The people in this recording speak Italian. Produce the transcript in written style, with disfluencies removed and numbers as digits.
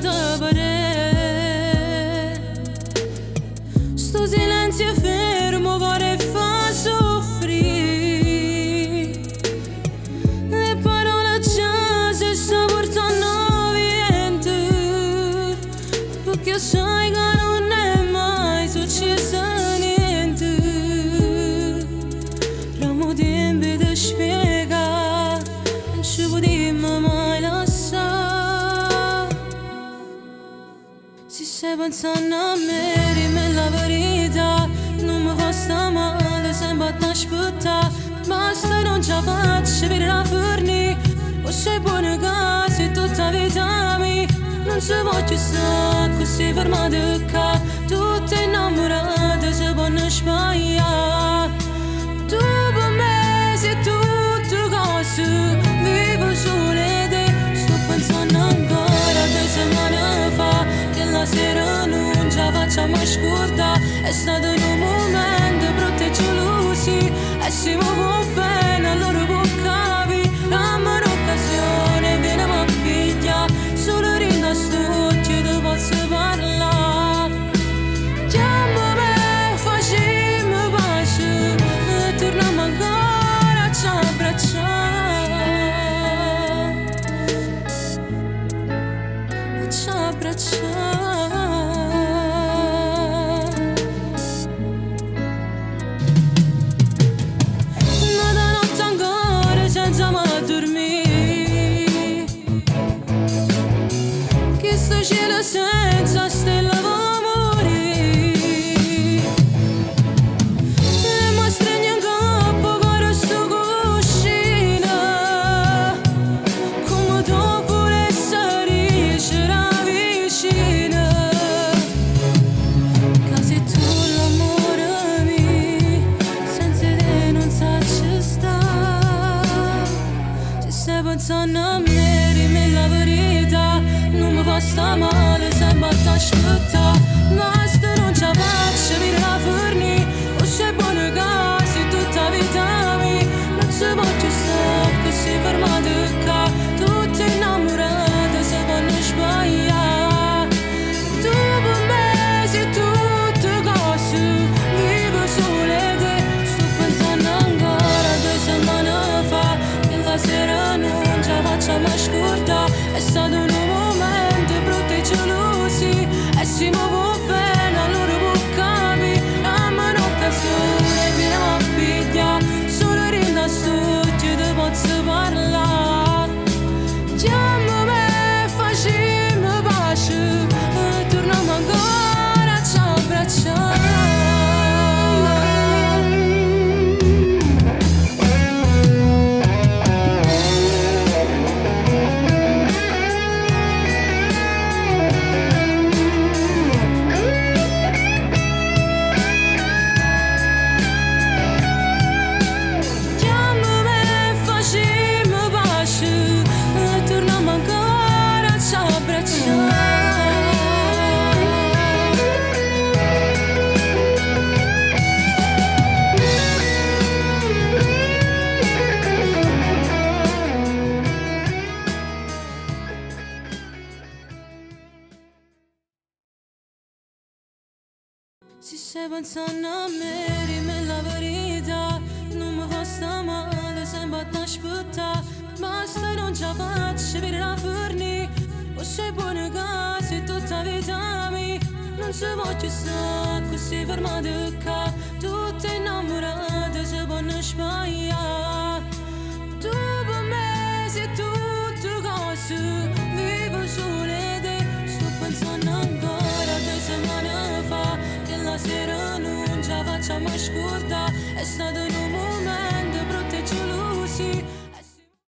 da bare. Sto silenzio fermo vorrei fa soffrire. Le parole già si sta portando via, perché sai che non è mai successo niente. Ramo tempi da spiegare, non ci potremmo mai lasciare. Se stai pensando a me, dimmi la verità. Non mi fa sta male, sembra da aspettare. Basta, non ce la faccio per la forni. O sei buona che sei tutta vita mia. Non si voglio stare così fermata qua. Tutte innamorate si possono sbagliare. Tu per me sei tutto cose. Vivo solo te. Sto pensando ancora a 2 settimane fa, che la sera non ce la facciamo scordare. È stato un momento brutto e gelosi. E si muove bene, allora può capire. Dammi un'occasione, vieni a pigliare. Solo rinda st'occhio ti posso parlare. Chiamami, facciamo pace e torniamo ancora a ci abbracciare. A ci abbracciare. Nata notte ancora senza mai dormire. Che sto cielo senza stella va morire. E mi stringi in capo con sto cuscino, come dopo l'essere c'era vicino. Che sei tu l'amore mio, senza te non saprei stare. Se stai pensando a me, dimmi la verità. Non mi fa sta male, sembra da aspettare. Basta, non ce la faccio per la forni. O sei buona che sei tutta vita mia. Non si voglio stare così fermata qua. Tutte innamorate si possono sbagliare. Tu per me sei tutto cose. Vivo solo te. Sto pensando ancora a 2 settimane fa, che la sera non ce la facciamo scordare. È stato un momento brutto e gelosi. E si muove bene, allora può capire. Dammi un'occasione, vieni a pigliare. Solo rinda st'occhio ti posso parlare. Chiamami, facciamo pace e torniamo ancora a ci abbracciare. Chiamami, facciamo pace e torniamo ancora a ci abbracciare. Se stai pensando a me, dimmi la verità. Non mi fa sta male, sembra da aspettare. Basta, non ce la faccio per la forni. O sei buona che sei tutta vita mia. Non si voglio stare così fermata qua. Tutte innamorate si possono sbagliare. Tu per me sei tutto cose. Vivo solo te. Sto pensando ancora a 2 settimane fa, che la sera non ce la facciamo scordare. È stato